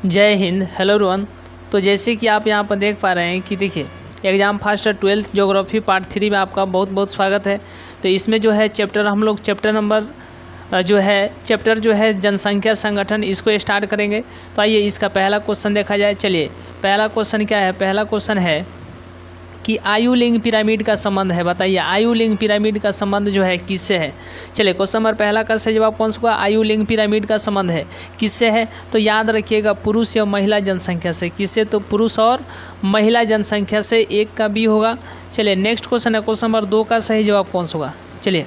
जय Hind. Hello everyone. तो जैसे कि आप यहाँ पर देख पा रहे हैं कि देखिए exam first 12th geography part 3 में आपका बहुत बहुत स्वागत है। तो इसमें जो है चैप्टर नंबर जो है जनसंख्या संगठन, इसको स्टार्ट करेंगे। तो आइए इसका पहला क्वेश्चन देखा जाए। चलिए पहला क्वेश्चन क्या है। पहला क्वेश्चन है कि आयु लिंग पिरामिड का संबंध है। बताइए आयु लिंग पिरामिड का संबंध जो है किससे है। चलिए क्वेश्चन नंबर पहला का सही जवाब कौन सा होगा। आयु लिंग पिरामिड का संबंध है किससे है, तो याद रखिएगा पुरुष या महिला जनसंख्या से। किससे, तो पुरुष और महिला जनसंख्या से। एक का बी होगा। चलिए नेक्स्ट क्वेश्चन है क्वेश्चन नंबर 2 का सही जवाब कौन सा होगा। चलिए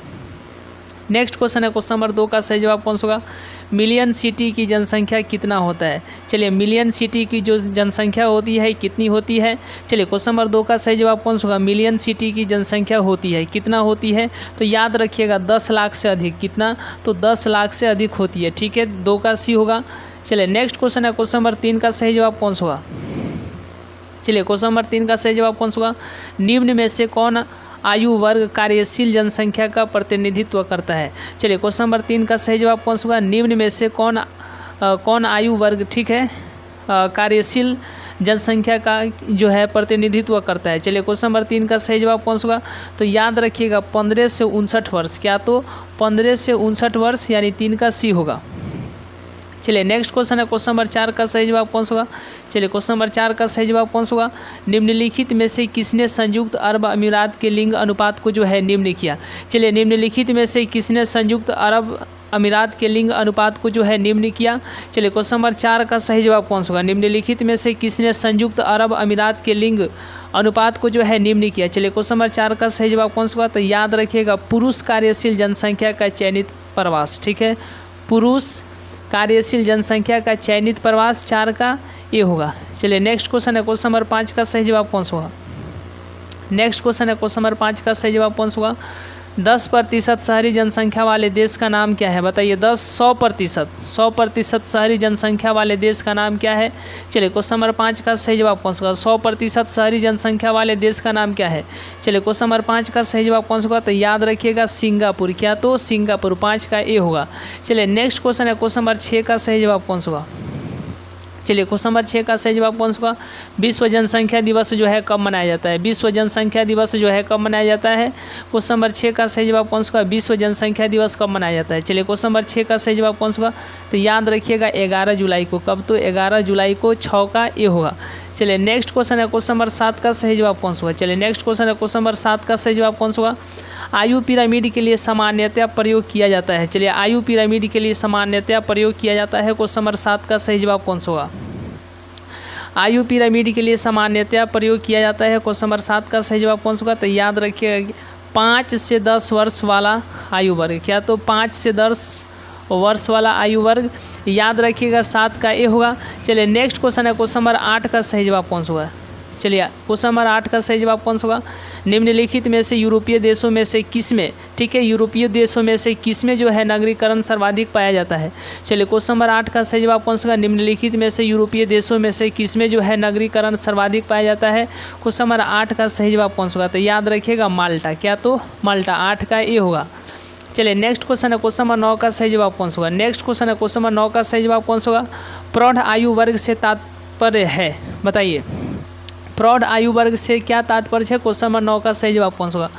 नेक्स्ट क्वेश्चन है क्वेश्चन नंबर 2 का सही जवाब कौन सा होगा। मिलियन सिटी की जनसंख्या कितना होता है। चलिए मिलियन सिटी की जो जनसंख्या होती है कितनी होती है। चलिए क्वेश्चन नंबर 2 का सही जवाब कौन सा होगा। मिलियन सिटी की जनसंख्या होती है कितना होती है, तो याद रखिएगा 10 लाख से अधिक। कितना, तो 10 लाख से अधिक होती है। ठीक है, 2 का सी होगा। चलिए नेक्स्ट क्वेश्चन है क्वेश्चन नंबर 3 का सही जवाब कौन सा होगा। चलिए क्वेश्चन नंबर 3 का सही जवाब कौन सा होगा। निम्न में से कौन आयु वर्ग कार्यशील जनसंख्या का प्रतिनिधित्व करता है। चलिए क्वेश्चन नंबर 3 का सही जवाब कौन सा होगा। निम्न में से कौन आयु वर्ग, ठीक है, कार्यशील जनसंख्या का जो है प्रतिनिधित्व करता है। चलिए क्वेश्चन नंबर 3 का सही जवाब कौन सा होगा, तो याद रखिएगा 15 से 59 वर्ष। क्या, तो 15 से 59 वर्ष, यानी 3 का सी होगा। चलिए नेक्स्ट क्वेश्चन है क्वेश्चन नंबर 4 का सही जवाब कौन सा होगा। चलिए क्वेश्चन नंबर 4 का सही जवाब कौन सा होगा। निम्नलिखित में से किसने संयुक्त अरब अमीरात के लिंग अनुपात को जो है निम्न किया। चलिए निम्नलिखित में से किसने संयुक्त अरब अमीरात के लिंग अनुपात को जो है निम्न किया। चलिए क्वेश्चन नंबर 4 का सही जवाब कौन सा होगा। निम्नलिखित में से किसने संयुक्त अरब अमीरात के लिंग अनुपात को जो है निम्न किया। चलिए क्वेश्चन नंबर 4 का सही जवाब कौन सा होगा, तो याद रखिएगा पुरुष कार्यशील जनसंख्या का चयनित प्रवास। ठीक है, पुरुष कार्यशील जनसंख्या का चयनित प्रवास 4 का ये होगा। चलिए नेक्स्ट क्वेश्चन है क्वेश्चन नंबर 5 का सही जवाब कौन सा होगा। नेक्स्ट क्वेश्चन है क्वेश्चन नंबर 5 का सही जवाब कौन सा होगा। 10% शहरी जनसंख्या वाले देश का नाम क्या है। बताइए 100% शहरी जनसंख्या वाले देश का नाम क्या है। चलिए क्वेश्चन नंबर 5 का सही जवाब कौन सा होगा। 100% शहरी जनसंख्या वाले देश का नाम क्या है। चलिए क्वेश्चन नंबर 5 का सही जवाब कौन सा होगा, तो याद रखिएगा सिंगापुर। क्या, तो सिंगापुर। 5 का ए होगा। चलिए नेक्स्ट क्वेश्चन है क्वेश्चन नंबर 6 का सही जवाब कौन सा होगा। चलिए क्वेश्चन नंबर 6 का सही जवाब कौन सा होगा। विश्व जनसंख्या दिवस जो है कब मनाया जाता है। विश्व जनसंख्या दिवस जो है कब मनाया जाता है। क्वेश्चन नंबर 6 का सही जवाब कौन सा होगा। विश्व जनसंख्या दिवस कब मनाया जाता है। चलिए क्वेश्चन नंबर 6 का सही जवाब कौन सा होगा, तो याद रखिएगा 11 जुलाई को। कब, तो 11 जुलाई को। 6 का ए होगा। चलिए नेक्स्ट क्वेश्चन है क्वेश्चन नंबर 7 का सही जवाब कौन सा होगा। चलिए नेक्स्ट क्वेश्चन है क्वेश्चन नंबर 7 का सही जवाब कौन सा होगा। आयु पिरामिड के लिए सामान्यतया प्रयोग किया जाता है। चलिए आयु पिरामिड के लिए सामान्यतया प्रयोग किया जाता है। क्वेश्चन नंबर 7 का सही जवाब कौन सा होगा। आयु पिरामिड के लिए सामान्यतया प्रयोग किया जाता है। क्वेश्चन नंबर 7 का सही जवाब कौन सा होगा, तो याद रखिएगा 5 से 10 वर्ष वाला आयु वर्ग। क्या, तो 5 से 10 वर्ष वाला आयु वर्ग। याद रखिएगा 7 का ए होगा। चलिए नेक्स्ट क्वेश्चन है क्वेश्चन नंबर 8 का सही जवाब कौन सा होगा। चलिए क्वेश्चन नंबर 8 का सही जवाब कौन सा होगा। निम्नलिखित में से यूरोपीय देशों में से किस में, ठीक है, यूरोपीय देशों में से किस में जो है नगरीकरण सर्वाधिक पाया जाता है। चलिए क्वेश्चन नंबर 8 का सही जवाब कौन सा होगा। निम्नलिखित में से यूरोपीय देशों में से किस में जो है नगरीकरण सर्वाधिक पाया जाता है। क्वेश्चन नंबर 8 का सही जवाब कौन सा होगा, तो याद रखिएगा माल्टा। क्या, तो माल्टा। 8 का ए होगा। चलिए नेक्स्ट क्वेश्चन है क्वेश्चन नंबर 9 का सही जवाब कौन सा होगा। नेक्स्ट क्वेश्चन है क्वेश्चन नंबर 9 का सही जवाब कौन सा होगा। प्रौढ़ आयु वर्ग से तात्पर्य है। बताइए प्रौढ़ आयु वर्ग से क्या तात्पर्य है। क्वेश्चन नंबर 9 का सही जवाब कौन सा होगा।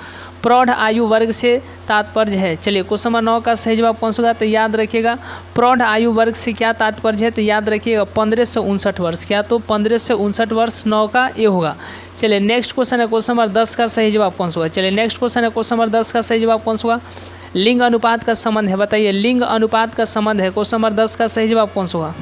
प्रौढ़ आयु वर्ग से तात्पर्य है। चलिए क्वेश्चन नंबर 9 का सही जवाब कौन सा होगा, तो याद रखिएगा प्रौढ़ आयु वर्ग से क्या तात्पर्य है, तो याद रखिएगा 15 से 59 वर्ष। क्या, तो 15 से 59 वर्ष। 9 का ए होगा। चलिए नेक्स्ट क्वेश्चन है क्वेश्चन नंबर 10 का सही जवाब कौन सा होगा। चलिए नेक्स्ट क्वेश्चन है क्वेश्चन नंबर 10 का सही जवाब कौन सा होगा। लिंग अनुपात का संबंध है। बताइए लिंग अनुपात का संबंध है। क्वेश्चन नंबर 10 का सही जवाब कौन सा होगा।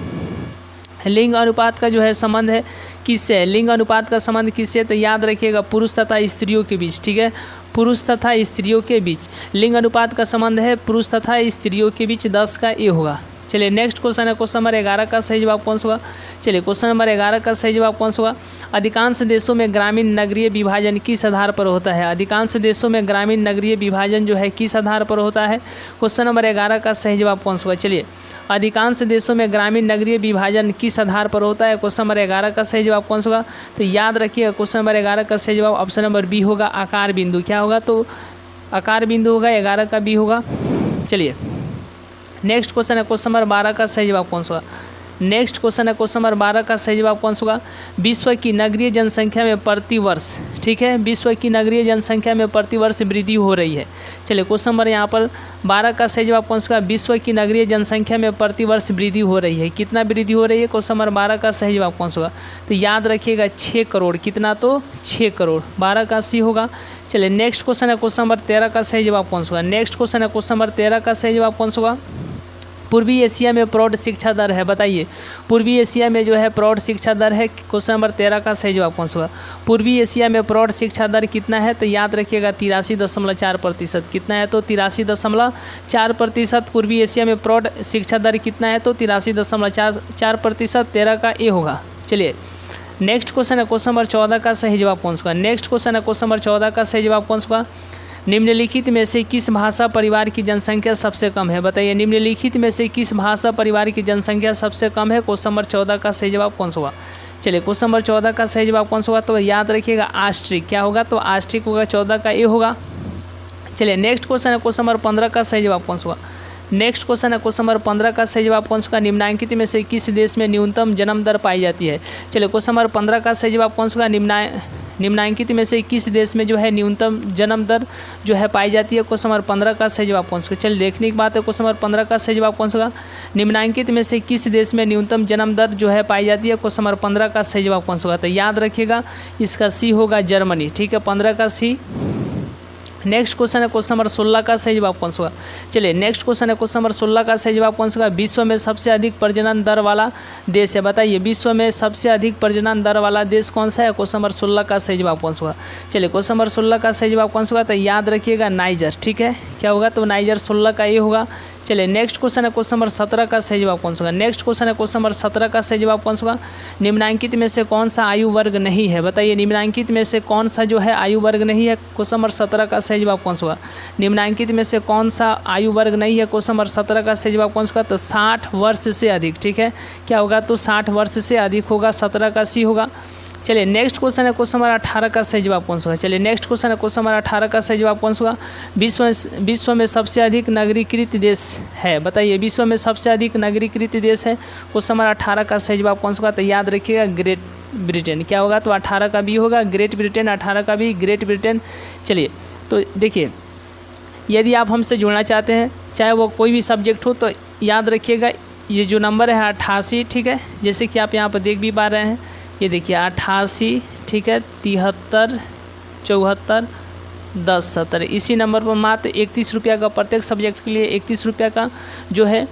लिंग अनुपात का जो है संबंध है किससे है। लिंग अनुपात का संबंध किससे, तो याद रखिएगा पुरुष तथा स्त्रियों के बीच। ठीक है, पुरुष तथा स्त्रियों के बीच लिंग अनुपात का संबंध है पुरुष तथा स्त्रियों के बीच। 10 का ए होगा। चलिए नेक्स्ट क्वेश्चन है क्वेश्चन नंबर 11 का सही जवाब कौन सा होगा। चलिए क्वेश्चन नंबर 11 का सही जवाब कौन सा होगा। अधिकांश देशों में ग्रामीण नगरीय विभाजन किस आधार पर होता है। अधिकांश देशों में ग्रामीण नगरीय विभाजन जो है किस आधार पर होता है। क्वेश्चन नंबर 11 का सही जवाब कौन सा होगा। चलिए अधिकांश देशों में ग्रामीण नगरीय विभाजन किस आधार पर होता है। क्वेश्चन नंबर 11 का सही जवाब कौन सा होगा, तो याद रखिएगा क्वेश्चन नंबर 11 का सही जवाब ऑप्शन नंबर बी होगा, आकार बिंदु। क्या होगा, तो आकार बिंदु होगा। 11 का बी होगा। चलिए नेक्स्ट क्वेश्चन है क्वेश्चन नंबर 12 का सही जवाब कौन सा होगा। नेक्स्ट क्वेश्चन है क्वेश्चन नंबर 12 का सही जवाब कौन सा होगा? विश्व की नगरीय जनसंख्या में प्रतिवर्ष, ठीक है, विश्व की नगरीय जनसंख्या में प्रतिवर्ष वृद्धि हो रही है। चलिए क्वेश्चन नंबर यहाँ पर 12 का सही जवाब कौन सा होगा? विश्व की नगरीय जनसंख्या में प्रतिवर्ष वृद्धि हो रही है। कितना वृद्धि हो रही है? क्वेश्चन नंबर 12 का सही जवाब कौन सा होगा? तो याद रखिएगा 6 करोड़। कितना? तो 6 करोड़। 12 का सी होगा। चलिए नेक्स्ट क्वेश्चन है क्वेश्चन नंबर 13 का सही जवाब कौन सा होगा? नेक्स्ट क्वेश्चन है क्वेश्चन नंबर 13 का सही जवाब कौन सा होगा? पूर्वी एशिया में प्रौढ़ शिक्षा दर है, बताइए पूर्वी एशिया में जो है प्रौढ़ शिक्षा दर है। क्वेश्चन नंबर 13 का सही जवाब कौन सा होगा? पूर्वी एशिया में प्रौढ़ शिक्षा दर कितना है? तो याद रखिएगा 83.4%। कितना है? तो 83.4%। पूर्वी एशिया में प्रौढ़ शिक्षा दर कितना है? तो 83.4%। 13 का ए होगा। चलिए नेक्स्ट क्वेश्चन है क्वेश्चन नंबर 14 का सही जवाब कौन सा होगा? नेक्स्ट क्वेश्चन है क्वेश्चन नंबर 14 का सही जवाब कौन सा होगा? निम्नलिखित में से किस भाषा परिवार की जनसंख्या सबसे कम है? बताइए निम्नलिखित में से किस भाषा परिवार की जनसंख्या सबसे कम है? क्वेश्चन नंबर 14 का सही जवाब कौन सा होगा? चलिए क्वेश्चन नंबर 14 का सही जवाब कौन सा होगा? तो याद रखिएगा आस्ट्रिक। क्या होगा? तो आस्ट्रिक होगा। 14 का ए होगा। चलिए नेक्स्ट क्वेश्चन है क्वेश्चन नंबर 15 का सही जवाब कौन सा होगा? नेक्स्ट क्वेश्चन है क्वेश्चन नंबर 15 का सही जवाब कौन सा होगा? निम्नलिखित में से किस देश में न्यूनतम जन्म दर पाई जाती है? चलिए क्वेश्चन नंबर 15 का सही जवाब कौन सा होगा? निम्नलिखित में से किस देश में जो है न्यूनतम जन्म दर जो है पाई जाती है? क्वेश्चन नंबर 15 का सही जवाब कौन सा? चलिए देखने की बात है क्वेश्चन नंबर 15 का सही जवाब कौन सा होगा? निम्नलिखित में से किस देश में न्यूनतम जन्म दर जो है पाई जाती है? क्वेश्चन नंबर 15 का सही जवाब कौन सा होगा? तो याद रखिएगा इसका सी होगा जर्मनी। ठीक है, 15 का सी। नेक्स्ट क्वेश्चन है क्वेश्चन नंबर 16 का सही जवाब कौन सा होगा? चलिए नेक्स्ट क्वेश्चन है क्वेश्चन नंबर 16 का सही जवाब कौन सा होगा? विश्व में सबसे अधिक प्रजनन दर वाला देश है। बताइए विश्व में सबसे अधिक प्रजनन दर वाला देश कौन सा है? क्वेश्चन नंबर 16 का सही जवाब कौन सा होगा? चलिए क्वेश्चन नंबर 16 का सही जवाब कौन सा होगा? तो याद रखिएगा नाइजर। ठीक है, क्या होगा? तो नाइजर 16 का ये होगा। चलिए नेक्स्ट क्वेश्चन है क्वेश्चन नंबर 17 का सही जवाब कौन सा होगा? नेक्स्ट क्वेश्चन है क्वेश्चन नंबर 17 का सही जवाब कौन सा होगा? निम्नलिखित में से कौन सा आयु वर्ग नहीं है? बताइए निम्नलिखित में से कौन सा जो है आयु वर्ग नहीं है? क्वेश्चन नंबर 17 का सही जवाब कौन सा होगा? निम्नलिखित में से कौन सा आयु वर्ग नहीं है? क्वेश्चन नंबर 17 का सही जवाब कौन सा होगा? तो 60 वर्ष से अधिक। ठीक है, क्या होगा? तो 60 वर्ष से अधिक होगा। 17 का सी होगा। चलिए नेक्स्ट क्वेश्चन है क्वेश्चन नंबर 18 का सही जवाब कौन सा होगा? चलिए नेक्स्ट क्वेश्चन है क्वेश्चन नंबर 18 का सही जवाब कौन सा होगा? विश्व में सबसे अधिक नगरीकृत देश है। बताइए विश्व में सबसे अधिक नगरीकृत देश है। क्वेश्चन नंबर 18 का सही जवाब कौन सा होगा? तो याद रखिएगा ग्रेट ब्रिटेन। क्या होगा? तो 18 का बी होगा ग्रेट ब्रिटेन। 18 का बी ग्रेट ब्रिटेन। चलिए तो देखिए यदि आप हमसे जुड़ना चाहते हैं चाहे वो कोई भी सब्जेक्ट हो तो याद रखिएगा ये जो नंबर है 88। ठीक है, जैसे कि आप यहाँ पर देख भी पा रहे हैं, ये देखिए 88। ठीक है, 73 74 10 70। इसी नंबर पर मात्र 31 रुपया का प्रत्येक सब्जेक्ट के लिए 31 रुपया का जो है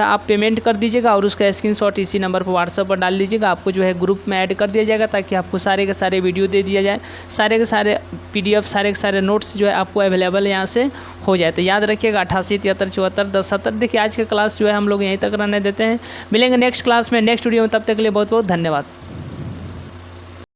आप पेमेंट कर दीजिएगा और उसका स्क्रीनशॉट इसी नंबर पर व्हाट्सएप पर डाल लीजिएगा। आपको जो है ग्रुप में ऐड कर दिया जाएगा ताकि आपको सारे के सारे वीडियो दे दिया जाए, सारे के सारे PDF, सारे के सारे नोट्स जो है आपको अवेलेबल यहाँ से हो जाए। तो याद रखिएगा 88 73 74 10 70। देखिए आज के क्लास जो है हम लोग यहीं तक रहने देते हैं। मिलेंगे नेक्स्ट क्लास में नेक्स्ट वीडियो में, तब तक के लिए बहुत बहुत धन्यवाद।